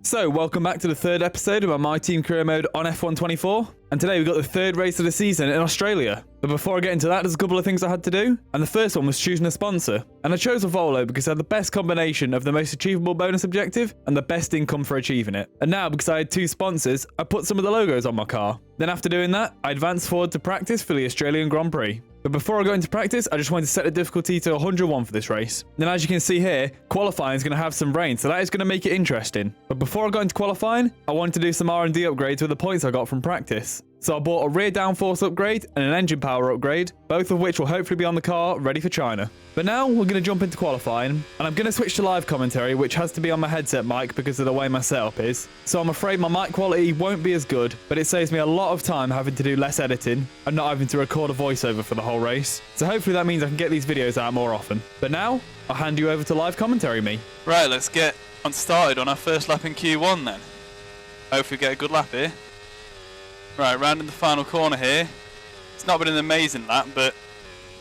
So, welcome back to the third episode of our My Team Career Mode on F124. And today we've got the third race of the season in Australia. But before I get into that, there's a couple of things I had to do. And the first one was choosing a sponsor. And I chose a Volvo because it had the best combination of the most achievable bonus objective and the best income for achieving it. And now, because I had two sponsors, I put some of the logos on my car. Then after doing that, I advanced forward to practice for the Australian Grand Prix. But before I go into practice, I just wanted to set the difficulty to 101 for this race. Then as you can see here, qualifying is going to have some rain, so that is going to make it interesting. But before I got into qualifying, I wanted to do some R&D upgrades with the points I got from practice. So I bought a rear downforce upgrade and an engine power upgrade, both of which will hopefully be on the car ready for China. But now we're going to jump into qualifying, and I'm going to switch to live commentary, which has to be on my headset mic because of the way my setup is. So I'm afraid my mic quality won't be as good, but it saves me a lot of time having to do less editing and not having to record a voiceover for the whole race. So hopefully that means I can get these videos out more often. But now, I'll hand you over to live commentary me. Right, let's get on started on our first lap in Q1 then. Hopefully get a good lap here. Right, round in the final corner here. It's not been an amazing lap, but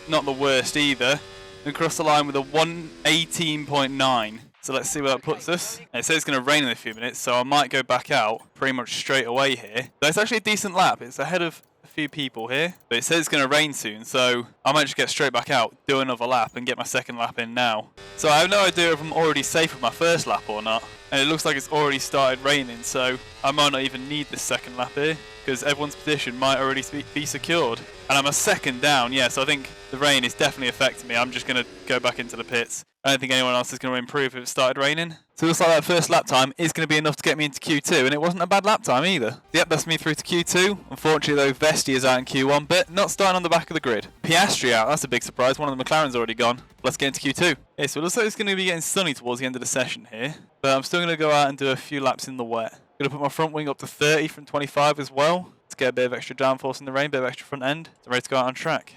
not the worst either. And across the line with a 118.9. So let's see where that puts us. And it says it's going to rain in a few minutes, so I might go back out pretty much straight away here. But it's actually a decent lap. It's ahead of a few people here. But it says it's going to rain soon, so I might just get straight back out, do another lap, and get my second lap in now. So I have no idea if I'm already safe with my first lap or not. And it looks like it's already started raining, so I might not even need this second lap here, because everyone's position might already be secured. And I'm a second down, yeah, so I think the rain is definitely affecting me. I'm just going to go back into the pits. I don't think anyone else is going to improve if it started raining. So it looks like that first lap time is going to be enough to get me into Q2, and it wasn't a bad lap time either. Yep, that's me through to Q2. Unfortunately though, Vesti is out in Q1, but not starting on the back of the grid. Piastri out, that's a big surprise. One of the McLaren's already gone. Let's get into Q2. Okay, so it looks like it's going to be getting sunny towards the end of the session here, but I'm still going to go out and do a few laps in the wet. Going to put my front wing up to 30 from 25 as well, to get a bit of extra downforce in the rain, a bit of extra front end. So ready to go out on track.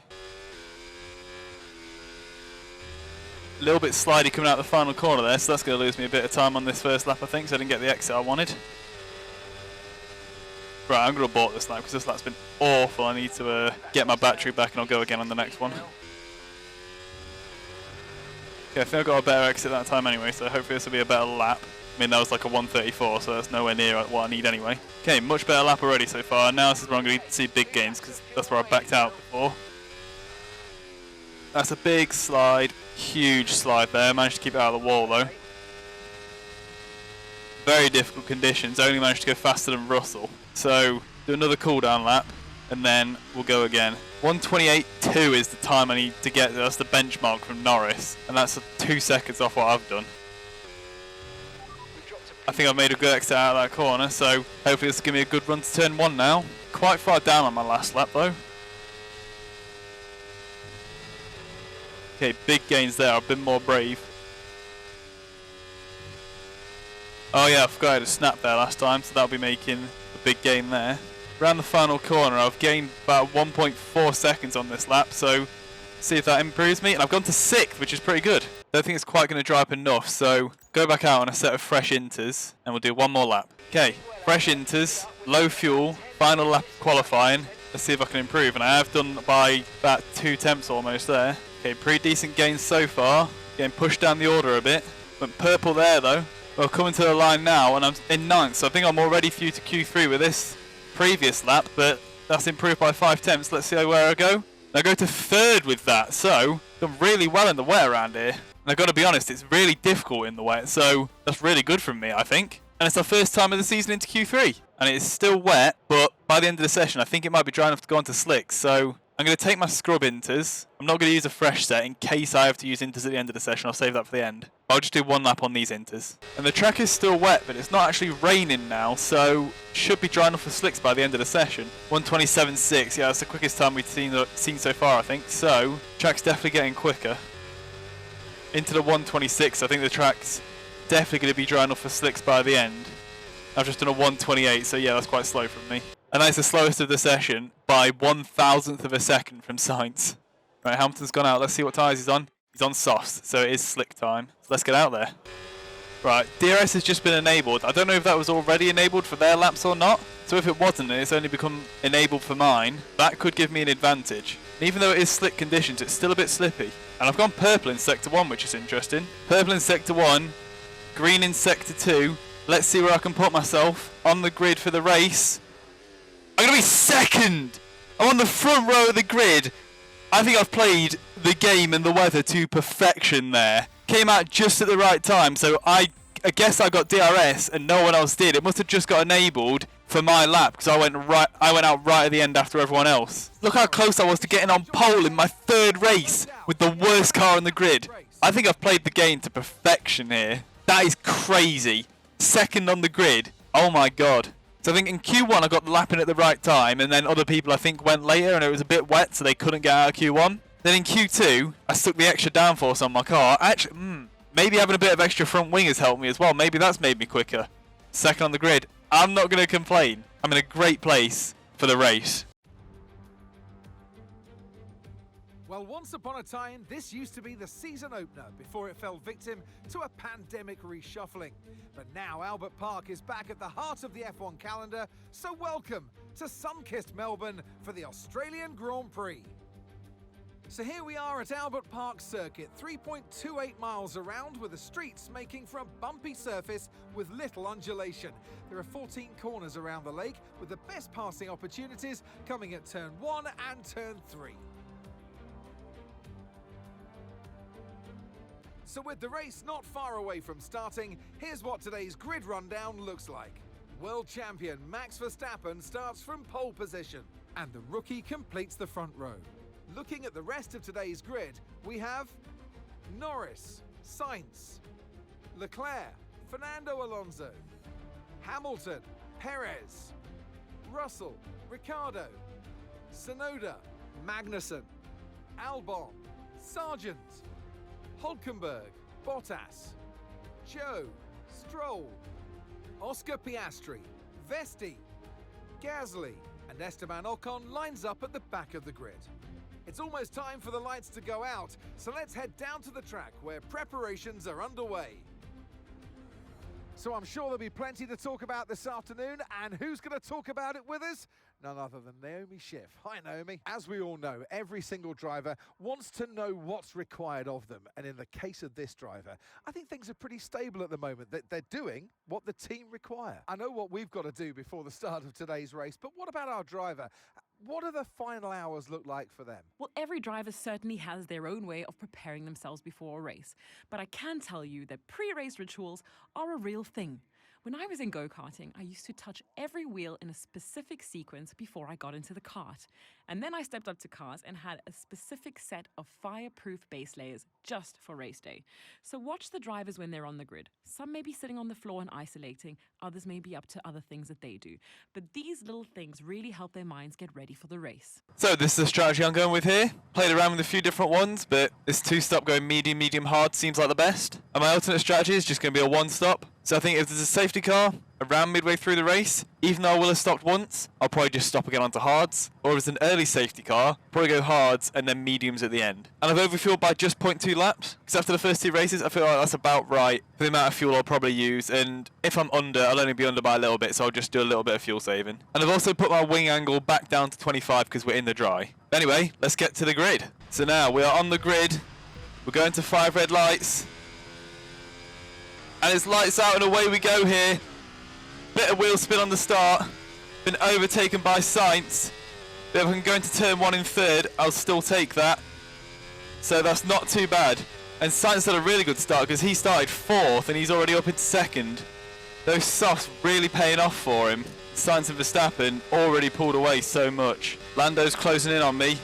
A little bit slidey coming out the final corner there, so that's going to lose me a bit of time on this first lap, I think, so I didn't get the exit I wanted. Right, I'm going to abort this lap because this lap's been awful. I need to get my battery back and I'll go again on the next one. Okay, I think I got a better exit that time anyway, so hopefully this will be a better lap. I mean, that was like a 134, so that's nowhere near what I need anyway. Okay, much better lap already so far. Now this is where I'm going to see big gains because that's where I backed out before. That's a big slide, huge slide there. Managed to keep it out of the wall though. Very difficult conditions, only managed to go faster than Russell. So, do another cool down lap, and then we'll go again. 128.2 is the time I need to get there. That's the benchmark from Norris, and that's 2 seconds off what I've done. I think I've made a good exit out of that corner, so hopefully this will give me a good run to turn 1 now. Quite far down on my last lap though. Okay, big gains there. I've been more brave. Oh yeah, I forgot I had a snap there last time, so that'll be making a big gain there. Around the final corner, I've gained about 1.4 seconds on this lap, so see if that improves me. And I've gone to 6th, which is pretty good. Don't think it's quite going to dry up enough, so go back out on a set of fresh inters, and we'll do one more lap. Okay, fresh inters, low fuel, final lap qualifying. Let's see if I can improve, and I have done by about 2 temps almost there. Okay, pretty decent gains so far. Getting pushed down the order a bit. Went purple there though. Well, coming to the line now, and I'm in 9th, so I think I'm already through to Q3 with this previous lap, but that's improved by 5 temps. Let's see where I go. And I go to 3rd with that, so done really well in the wet around here. And I've got to be honest, it's really difficult in the wet, so that's really good from me, I think. And it's our first time of the season into Q3, and it is still wet, but by the end of the session, I think it might be dry enough to go onto slicks, so I'm going to take my scrub inters. I'm not going to use a fresh set in case I have to use inters at the end of the session. I'll save that for the end. I'll just do 1 lap on these inters. And the track is still wet, but it's not actually raining now, so should be dry enough for slicks by the end of the session. 127.6, yeah, that's the quickest time we've seen so far, I think. So, track's definitely getting quicker. Into the 126, I think the track's definitely going to be dry enough for slicks by the end. I've just done a 128, so yeah, that's quite slow from me. And that's the slowest of the session by 1,000th of a second from Sainz. Right, Hamilton's gone out. Let's see what tyres he's on. He's on softs, so it is slick time. So let's get out there. Right, DRS has just been enabled. I don't know if that was already enabled for their laps or not. So if it wasn't and it's only become enabled for mine, that could give me an advantage. And even though it is slick conditions, it's still a bit slippy. And I've gone purple in Sector 1, which is interesting. Purple in Sector 1, green in Sector 2, Let's see where I can put myself on the grid for the race. I'm going to be second. I'm on the front row of the grid. I think I've played the game and the weather to perfection there. Came out just at the right time, so I guess I got DRS and no one else did. It must have just got enabled for my lap because I went out right at the end after everyone else. Look how close I was to getting on pole in my third race with the worst car on the grid. I think I've played the game to perfection here. That is crazy. Second on the grid. Oh my god. So I think in Q1 I got the lap in at the right time, and then other people I think went later and it was a bit wet so they couldn't get out of Q1. Then in Q2 I stuck the extra downforce on my car. Actually, maybe having a bit of extra front wing has helped me as well. Maybe that's made me quicker. Second on the grid. I'm not going to complain. I'm in a great place for the race. Well, once upon a time, this used to be the season opener before it fell victim to a pandemic reshuffling. But now Albert Park is back at the heart of the F1 calendar, so welcome to sun-kissed Melbourne for the Australian Grand Prix. So here we are at Albert Park Circuit, 3.28 miles around, with the streets making for a bumpy surface with little undulation. There are 14 corners around the lake, with the best passing opportunities coming at turn 1 and turn 3. So with the race not far away from starting, here's what today's grid rundown looks like. World champion Max Verstappen starts from pole position, and the rookie completes the front row. Looking at the rest of today's grid, we have Norris, Sainz, Leclerc, Fernando Alonso, Hamilton, Perez, Russell, Ricciardo, Tsunoda, Magnussen, Albon, Sargent, Hülkenberg, Bottas, Joe, Stroll, Oscar Piastri, Vesti, Gasly, and Esteban Ocon lines up at the back of the grid. It's almost time for the lights to go out, so let's head down to the track where preparations are underway. So I'm sure there'll be plenty to talk about this afternoon, and who's going to talk about it with us? None other than Naomi Schiff. Hi, Naomi. As we all know, every single driver wants to know what's required of them. And in the case of this driver, I think things are pretty stable at the moment. They're doing what the team require. I know what we've got to do before the start of today's race, but what about our driver? What do the final hours look like for them? Well, every driver certainly has their own way of preparing themselves before a race. But I can tell you that pre-race rituals are a real thing. When I was in go-karting, I used to touch every wheel in a specific sequence before I got into the kart. And then I stepped up to cars and had a specific set of fireproof base layers just for race day. So watch the drivers when they're on the grid. Some may be sitting on the floor and isolating, others may be up to other things that they do. But these little things really help their minds get ready for the race. So this is the strategy I'm going with here. Played around with a few different ones, but this two-stop going medium, medium, hard seems like the best. And my alternate strategy is just going to be a one-stop. So I think if there's a safety car around midway through the race, even though I will have stopped once, I'll probably just stop again onto hards. Or if it's an early safety car, probably go hards and then mediums at the end. And I've overfueled by just 0.2 laps, because after the first two races, I feel like that's about right for the amount of fuel I'll probably use. And if I'm under, I'll only be under by a little bit, so I'll just do a little bit of fuel saving. And I've also put my wing angle back down to 25 because we're in the dry. Anyway, let's get to the grid. So now we are on the grid. We're going to 5 red lights. And it's lights out and away we go here. Bit of wheel spin on the start. Been overtaken by Sainz. But if I can go into turn 1 in third, I'll still take that. So that's not too bad. And Sainz had a really good start because he started 4th and he's already up into 2nd. Those softs really paying off for him. Sainz and Verstappen already pulled away so much. Lando's closing in on me.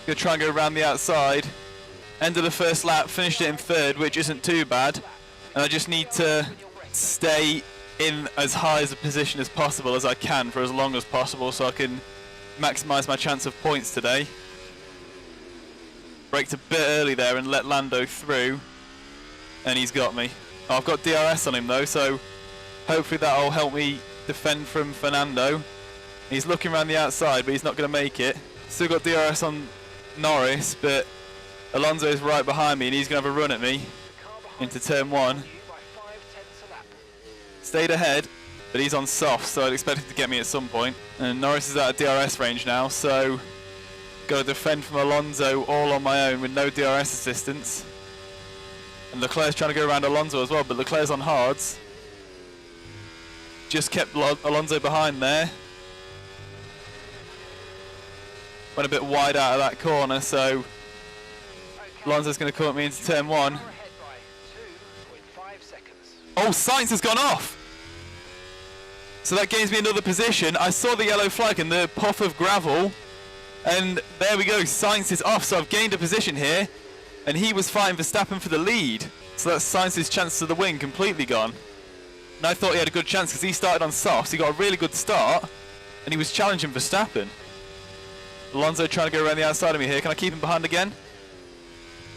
Gonna try and go around the outside. End of the first lap, finished it in 3rd, which isn't too bad. And I just need to stay in as high as a position as possible as I can for as long as possible so I can maximise my chance of points today. Braked a bit early there and let Lando through, and he's got me. Oh, I've got DRS on him though, so hopefully that'll help me defend from Fernando. He's looking around the outside, but he's not going to make it. Still got DRS on Norris, but Alonso's right behind me and he's going to have a run at me into turn 1. Stayed ahead, but he's on soft, so I'd expect him to get me at some point. And Norris is out of DRS range now, so got to defend from Alonso all on my own with no DRS assistance. And Leclerc's trying to go around Alonso as well, but Leclerc's on hards. just kept Alonso behind there. Went a bit wide out of that corner, so Alonso's going to caught me into turn 1. Oh, Sainz has gone off! So that gains me another position. I saw the yellow flag and the puff of gravel, and there we go, Sainz is off, so I've gained a position here, and he was fighting Verstappen for the lead. So that's Sainz's chance to the win completely gone. And I thought he had a good chance because he started on softs, he got a really good start, and he was challenging Verstappen. Alonso trying to go around the outside of me here. Can I keep him behind again?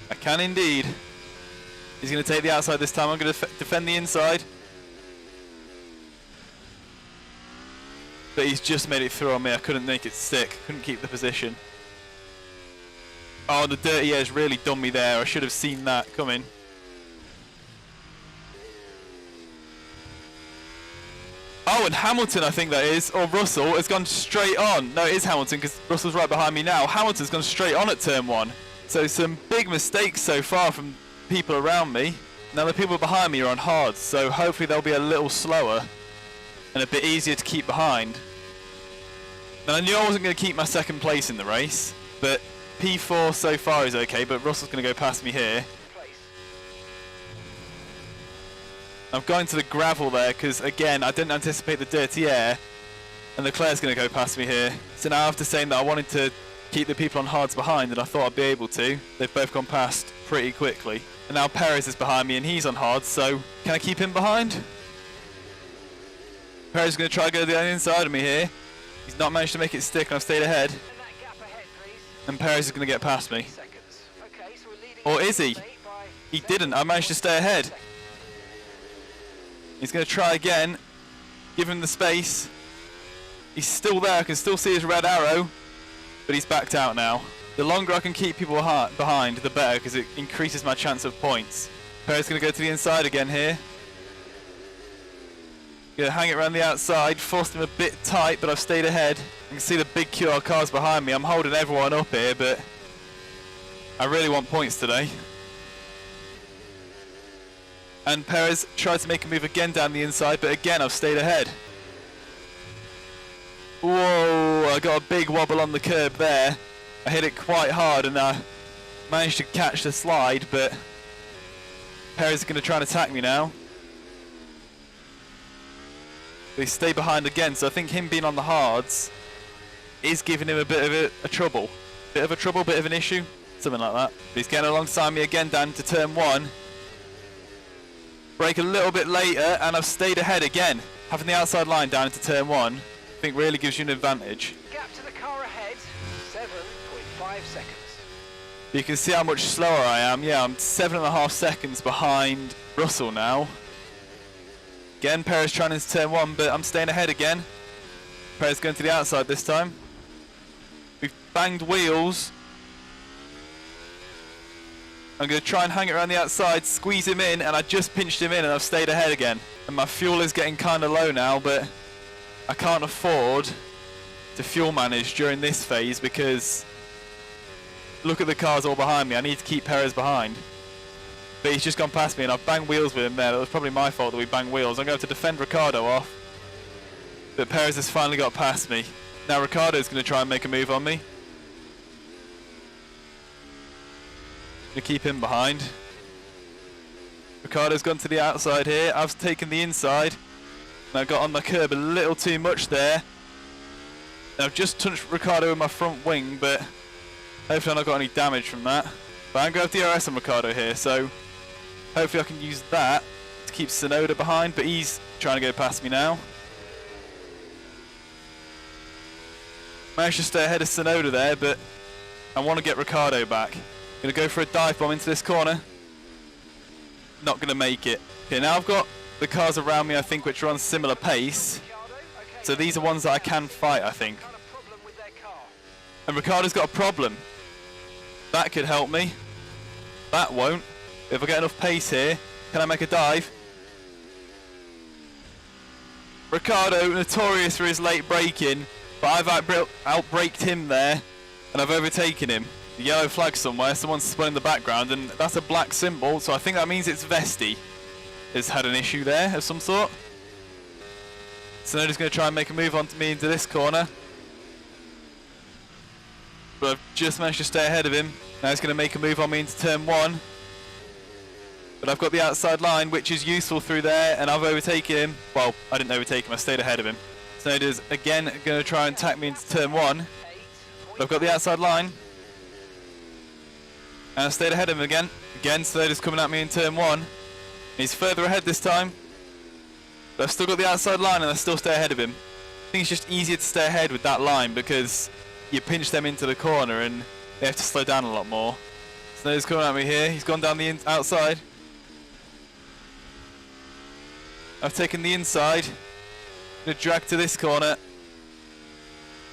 I can indeed. He's going to take the outside this time. I'm going to defend the inside. But he's just made it through on me. I couldn't make it stick. Couldn't keep the position. Oh, the dirty air's really done me there. I should have seen that coming. Oh, and Hamilton, I think that is, or Russell, has gone straight on. No, it is Hamilton because Russell's right behind me now. Hamilton's gone straight on at turn 1. So some big mistakes so far from people around me. Now the people behind me are on hards, so hopefully they'll be a little slower and a bit easier to keep behind. And I knew I wasn't going to keep my second place in the race, but P4 so far is okay, but Russell's going to go past me here. I'm going to the gravel there because, again, I didn't anticipate the dirty air, and Leclerc's going to go past me here. So now after saying that I wanted to keep the people on hards behind, and I thought I'd be able to, they've both gone past pretty quickly. And now Perez is behind me and he's on hards, so can I keep him behind? Perez is going to try to go to the inside of me here. He's not managed to make it stick and I've stayed ahead. And Perez is going to get past me. Or is he? He didn't. I managed to stay ahead. He's going to try again. Give him the space. He's still there. I can still see his red arrow. But he's backed out now. The longer I can keep people behind, the better, because it increases my chance of points. Perez is going to go to the inside again here. Going to hang it around the outside. Forced him a bit tight, but I've stayed ahead. You can see the big QR cars behind me. I'm holding everyone up here, but I really want points today. And Perez tried to make a move again down the inside, but again I've stayed ahead. Whoa, I got a big wobble on the curb there. I hit it quite hard and I managed to catch the slide, but Perez is going to try and attack me now. They stay behind again, so I think him being on the hards is giving him a bit of a trouble. Bit of a trouble, bit of an issue, something like that. But he's getting alongside me again down to turn 1. Brake a little bit later and I've stayed ahead again. Having the outside line down into turn 1, I think really gives you an advantage. Gap to the car ahead, 7.5 seconds. You can see how much slower I am. Yeah, I'm 7.5 seconds behind Russell now. Again, Perez trying into turn 1, but I'm staying ahead again. Perez going to the outside this time. We've banged wheels. I'm going to try and hang it around the outside, squeeze him in, and I just pinched him in and I've stayed ahead again. And my fuel is getting kind of low now, but I can't afford to fuel manage during this phase because look at the cars all behind me. I need to keep Perez behind. But he's just gone past me and I've banged wheels with him there. That was probably my fault that we banged wheels. I'm going to have to defend Ricciardo off. But Perez has finally got past me. Now Ricciardo's going to try and make a move on me. To keep him behind. Ricciardo's gone to the outside here. I've taken the inside. And I got on the curb a little too much there. And I've just touched Ricciardo with my front wing, but hopefully I've not got any damage from that. But I'm going to have DRS on Ricciardo here, so hopefully I can use that to keep Tsunoda behind, but he's trying to go past me now. Managed to stay ahead of Tsunoda there, but I want to get Ricciardo back. Going to go for a dive bomb into this corner. Not going to make it. Okay, now I've got the cars around me, I think, which are on similar pace. So these are ones that I can fight, I think. And Ricciardo's got a problem. That could help me. That won't. If I get enough pace here, can I make a dive? Ricciardo, notorious for his late braking, but I've outbraked him there, and I've overtaken him. The yellow flag somewhere, someone's spun in the background, and that's a black symbol, so I think that means it's Vesti has had an issue there of some sort. Sonoda's going to try and make a move onto me into this corner. But I've just managed to stay ahead of him. Now he's going to make a move on me into turn 1. But I've got the outside line, which is useful through there, and I've overtaken him. Well, I didn't overtake him, I stayed ahead of him. Sonoda's again going to try and attack me into turn 1. But I've got the outside line. And I stayed ahead of him again. Again, Sonoda's coming at me in turn 1. He's further ahead this time. But I've still got the outside line and I still stay ahead of him. I think it's just easier to stay ahead with that line because you pinch them into the corner and they have to slow down a lot more. Sonoda's coming at me here. He's gone down the outside. I've taken the inside. I'm going to drag to this corner.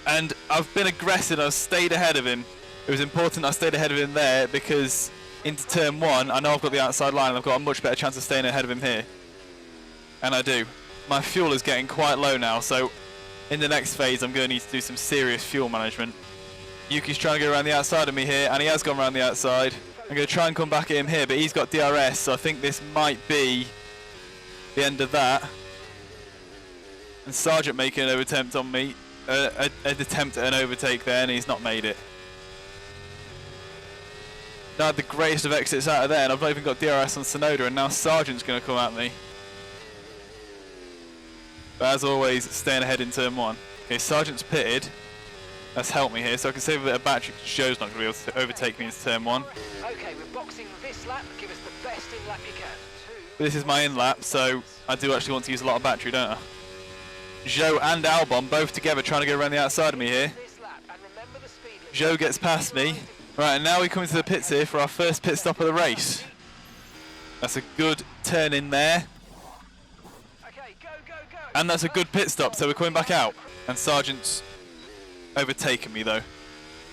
And I've been aggressive. I've stayed ahead of him. It was important I stayed ahead of him there because into turn 1, I know I've got the outside line and I've got a much better chance of staying ahead of him here. And I do. My fuel is getting quite low now, so in the next phase I'm going to need to do some serious fuel management. Yuki's trying to go around the outside of me here, and he has gone around the outside. I'm going to try and come back at him here, but he's got DRS, so I think this might be the end of that. And Sargent making an attempt on me, an attempt at an overtake there, and he's not made it. Now I had the greatest of exits out of there, and I've not even got DRS on Sonoda, and now Sargent's going to come at me. But as always, staying ahead in turn 1. Okay, Sargent's pitted. That's helped me here, so I can save a bit of battery because Joe's not going to be able to overtake me into turn 1. Okay, we're boxing this lap. Give us the best in lap you can. But this is my in lap, so I do actually want to use a lot of battery, don't I? Joe and Albon both together trying to go around the outside of me here. Joe gets past me. Right, and now we come into the pits here for our first pit stop of the race. That's a good turn in there. And that's a good pit stop, so we're coming back out. And Sargent's overtaken me though.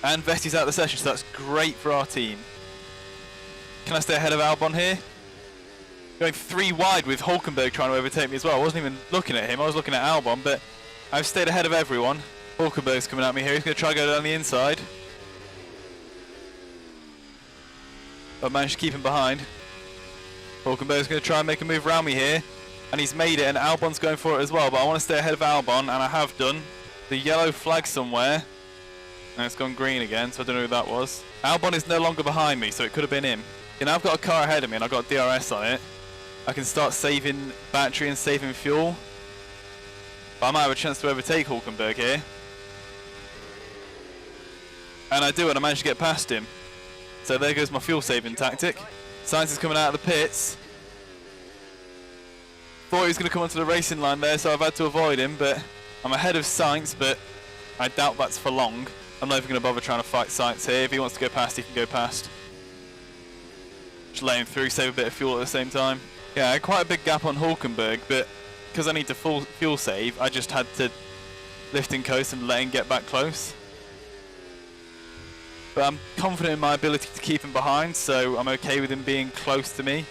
And Vetti's out of the session, so that's great for our team. Can I stay ahead of Albon here? Going 3 wide with Hulkenberg trying to overtake me as well. I wasn't even looking at him, I was looking at Albon, but I've stayed ahead of everyone. Hulkenberg's coming at me here, he's going to try to go down the inside. But I managed to keep him behind. Hulkenberg's going to try and make a move around me here. And he's made it, and Albon's going for it as well, but I want to stay ahead of Albon, and I have done. The yellow flag somewhere. And it's gone green again, so I don't know who that was. Albon is no longer behind me, so it could have been him. You know, I've got a car ahead of me, and I've got DRS on it. I can start saving battery and saving fuel. But I might have a chance to overtake Hulkenberg here. And I do, and I managed to get past him. So there goes my fuel saving tactic. Sainz is coming out of the pits. Thought he was going to come onto the racing line there, so I've had to avoid him, but I'm ahead of Sainz, but I doubt that's for long. I'm not even going to bother trying to fight Sainz here. If he wants to go past, he can go past. Just let him through, save a bit of fuel at the same time. Yeah, I had quite a big gap on Hulkenberg, but because I need to full fuel save, I just had to lift and coast and let him get back close. But I'm confident in my ability to keep him behind, so I'm okay with him being close to me.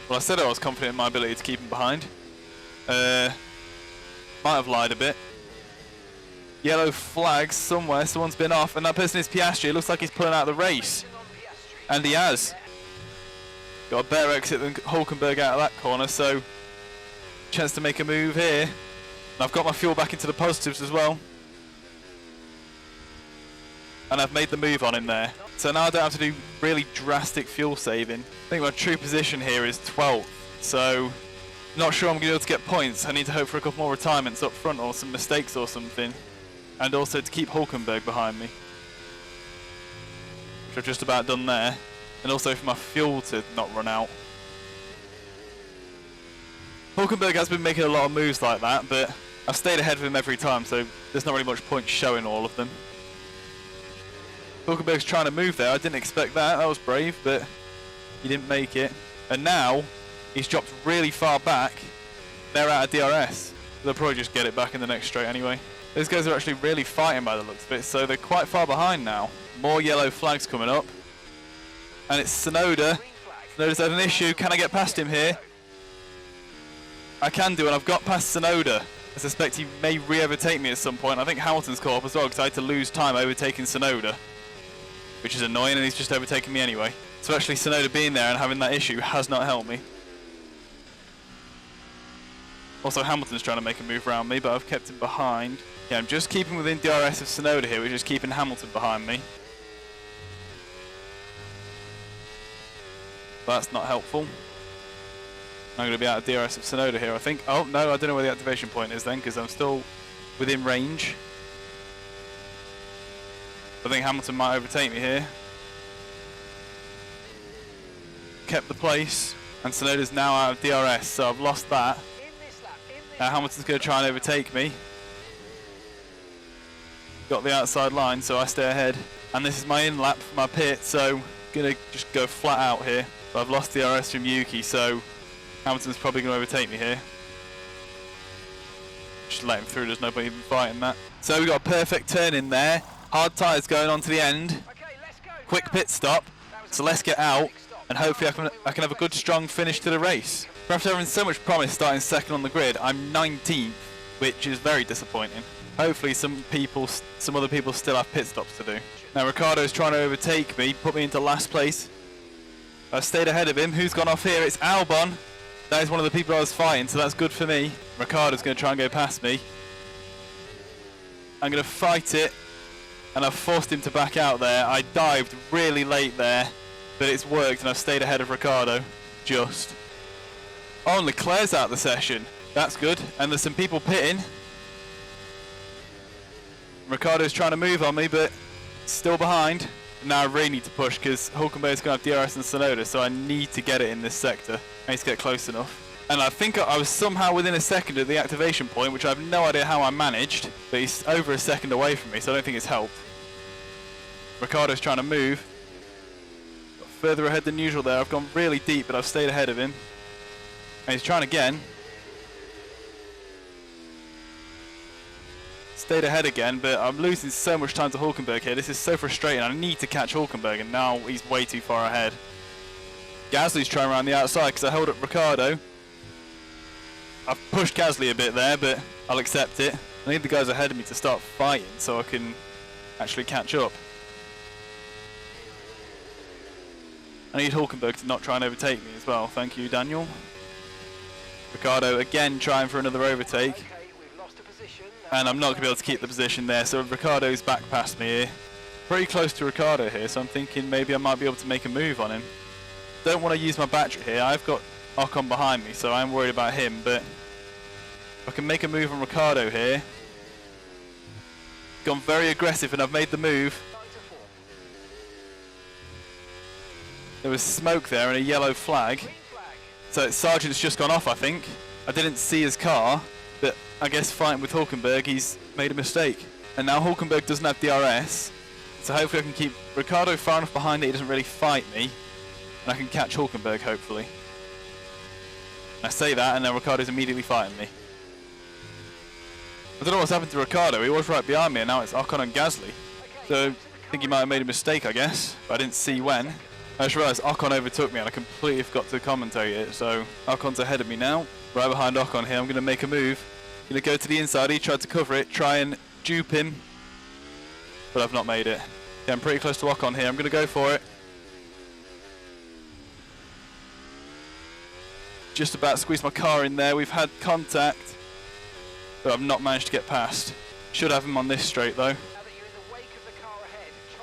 Well, I said I was confident in my ability to keep him behind. Might have lied a bit. Yellow flag somewhere, someone's been off, and that person is Piastri. It looks like he's pulling out of the race. And he has. Got a better exit than Hulkenberg out of that corner, so chance to make a move here. And I've got my fuel back into the positives as well. And I've made the move on him there. So now I don't have to do really drastic fuel saving. I think my true position here is 12th. So not sure I'm going to be able to get points. I need to hope for a couple more retirements up front or some mistakes or something. And also to keep Hulkenberg behind me. Which I've just about done there. And also for my fuel to not run out. Hulkenberg has been making a lot of moves like that, but I've stayed ahead of him every time, so there's not really much point showing all of them. Hulkenberg's trying to move there. I didn't expect that. That was brave, but he didn't make it. And now he's dropped really far back. They're out of DRS. They'll probably just get it back in the next straight anyway. Those guys are actually really fighting by the looks of it, so they're quite far behind now. More yellow flags coming up. And it's Sonoda. Sonoda's had an issue. Can I get past him here? I can do, and I've got past Sonoda. I suspect he may re-overtake me at some point. I think Hamilton's caught up as well because I had to lose time overtaking Sonoda. Which is annoying, and he's just overtaken me anyway. So actually Sonoda being there and having that issue has not helped me. Also, Hamilton's trying to make a move around me, but I've kept him behind. Yeah, I'm just keeping within DRS of Tsunoda here, which is keeping Hamilton behind me. But that's not helpful. I'm going to be out of DRS of Tsunoda here, I think. Oh, no, I don't know where the activation point is then, because I'm still within range. I think Hamilton might overtake me here. Kept the place, and Tsunoda's now out of DRS, so I've lost that. Now Hamilton's going to try and overtake me. Got the outside line, so I stay ahead. And this is my in lap for my pit, so going to just go flat out here. But I've lost DRS from Yuki, so Hamilton's probably going to overtake me here. Just let him through, there's nobody even fighting that. So we got a perfect turn in there. Hard tyres going on to the end. Quick pit stop. So let's get out, and hopefully I can have a good strong finish to the race. After having so much promise starting second on the grid, I'm 19th, which is very disappointing. Hopefully some other people still have pit stops to do. Now Ricciardo's trying to overtake me, put me into last place. I've stayed ahead of him. Who's gone off here? It's Albon. That is one of the people I was fighting, so that's good for me. Ricciardo's going to try and go past me. I'm going to fight it, and I've forced him to back out there. I dived really late there, but it's worked, and I've stayed ahead of Ricciardo. Just. Oh, and Leclerc's out of the session. That's good. And there's some people pitting. Ricciardo's trying to move on me, but still behind. Now I really need to push because Hulkenberg's going to have DRS and Tsunoda, so I need to get it in this sector. I need to get close enough. And I think I was somehow within a second of the activation point, which I have no idea how I managed, but he's over a second away from me, so I don't think it's helped. Ricciardo's trying to move. Got further ahead than usual there. I've gone really deep, but I've stayed ahead of him. And he's trying again. Stayed ahead again, but I'm losing so much time to Hulkenberg here. This is so frustrating. I need to catch Hulkenberg, and now he's way too far ahead. Gasly's trying around the outside because I held up Ricciardo. I've pushed Gasly a bit there, but I'll accept it. I need the guys ahead of me to start fighting so I can actually catch up. I need Hulkenberg to not try and overtake me as well. Thank you, Daniel. Ricciardo again trying for another overtake. And I'm not going to be able to keep the position there, so Ricciardo's back past me here. Pretty close to Ricciardo here, so I'm thinking maybe I might be able to make a move on him. Don't want to use my battery here. I've got Ocon behind me, so I'm worried about him, but if I can make a move on Ricciardo here. Gone very aggressive, and I've made the move. There was smoke there and a yellow flag. So Sargent's just gone off, I think. I didn't see his car, but I guess fighting with Hulkenberg, he's made a mistake. And now Hulkenberg doesn't have DRS, so hopefully I can keep Ricciardo far enough behind that he doesn't really fight me, and I can catch Hulkenberg, hopefully. I say that, and then Ricciardo's immediately fighting me. I don't know what's happened to Ricciardo. He was right behind me, and now it's Ocon and Gasly. So I think he might have made a mistake, I guess, but I didn't see when. I just realised Ocon overtook me, and I completely forgot to commentate it. So Ocon's ahead of me now. Right behind Ocon here. I'm going to make a move. Going to go to the inside. He tried to cover it, try and dupe him, but I've not made it. Yeah, I'm pretty close to Ocon here. I'm going to go for it. Just about squeezed my car in there. We've had contact, but I've not managed to get past. Should have him on this straight though.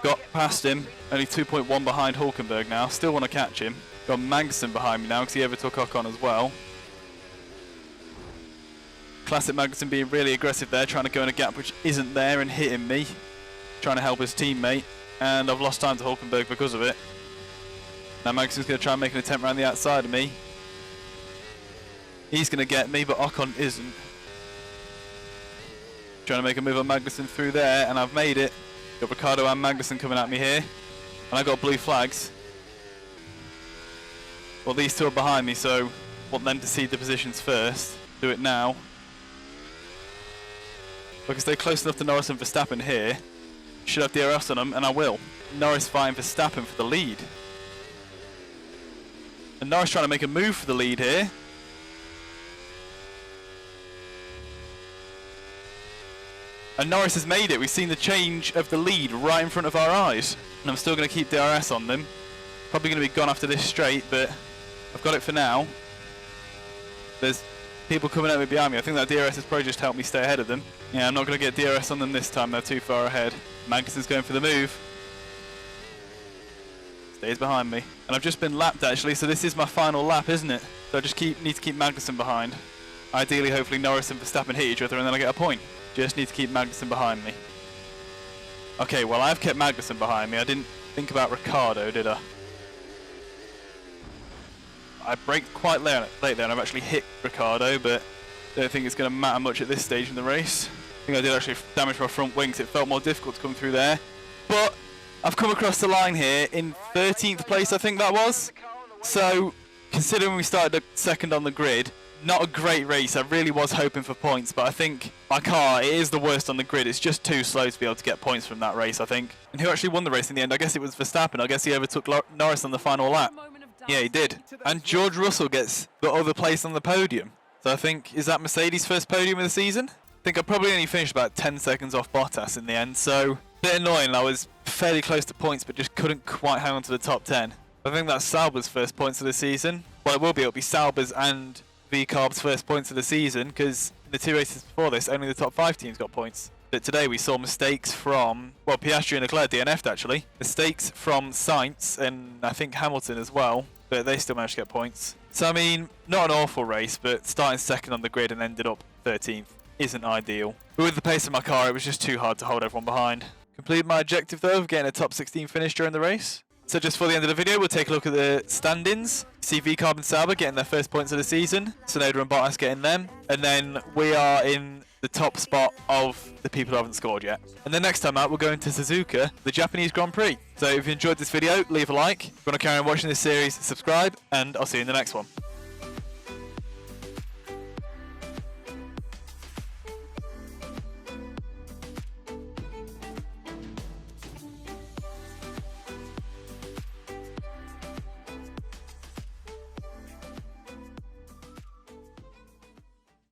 Got past him. Only 2.1 behind Hulkenberg now. Still want to catch him. Got Magnussen behind me now because he overtook Ocon as well. Classic Magnussen being really aggressive there, trying to go in a gap which isn't there and hitting me. Trying to help his teammate. And I've lost time to Hulkenberg because of it. Now Magnussen's going to try and make an attempt around the outside of me. He's going to get me, but Ocon isn't. Trying to make a move on Magnussen through there, and I've made it. Got Ricciardo and Magnussen coming at me here. And I got blue flags. Well, these two are behind me, so want them to cede the positions first. Do it now. If I can stay close enough to Norris and Verstappen here, should have DRS on them, and I will. Norris fighting Verstappen for the lead. And Norris trying to make a move for the lead here. And Norris has made it. We've seen the change of the lead right in front of our eyes. And I'm still going to keep DRS on them. Probably going to be gone after this straight, but I've got it for now. There's people coming at me behind me. I think that DRS has probably just helped me stay ahead of them. Yeah, I'm not going to get DRS on them this time. They're too far ahead. Magnussen's going for the move. Stays behind me. And I've just been lapped, actually, so this is my final lap, isn't it? So I just need to keep Magnussen behind. Ideally, hopefully, Norris and Verstappen hit each other and then I get a point. Just need to keep Magnussen behind me. Okay, well, I've kept Magnussen behind me. I didn't think about Ricciardo, did I? I braked quite late there and I've actually hit Ricciardo, but I don't think it's going to matter much at this stage in the race. I think I did actually damage my front wings. It felt more difficult to come through there. But I've come across the line here in 13th place, I think that was. So, considering we started second on the grid, not a great race. I really was hoping for points, but I think my car, it is the worst on the grid. It's just too slow to be able to get points from that race, I think. And who actually won the race in the end? I guess it was Verstappen. I guess he overtook Norris on the final lap. Yeah, he did. And George Russell gets the other place on the podium. So I think, is that Mercedes' first podium of the season? I think I probably only finished about 10 seconds off Bottas in the end, so a bit annoying. I was fairly close to points, but just couldn't quite hang on to the top 10. I think that's Sauber's first points of the season. Well, it will be. It'll be Sauber's and VCarb's first points of the season, because in the 2 races before this, only the top 5 teams got points. But today we saw mistakes from, well, Piastri and Leclerc DNF'd actually. Mistakes from Sainz and I think Hamilton as well, but they still managed to get points. So I mean, not an awful race, but starting second on the grid and ended up 13th isn't ideal. But with the pace of my car, it was just too hard to hold everyone behind. Completed my objective though of getting a top 16 finish during the race. So just for the end of the video, we'll take a look at the standings. See VCarb and Sauber getting their first points of the season. Tsunoda and Bottas getting them. And then we are in the top spot of the people who haven't scored yet. And then next time out, we're going to Suzuka, the Japanese Grand Prix. So if you enjoyed this video, leave a like. If you want to carry on watching this series, subscribe, and I'll see you in the next one.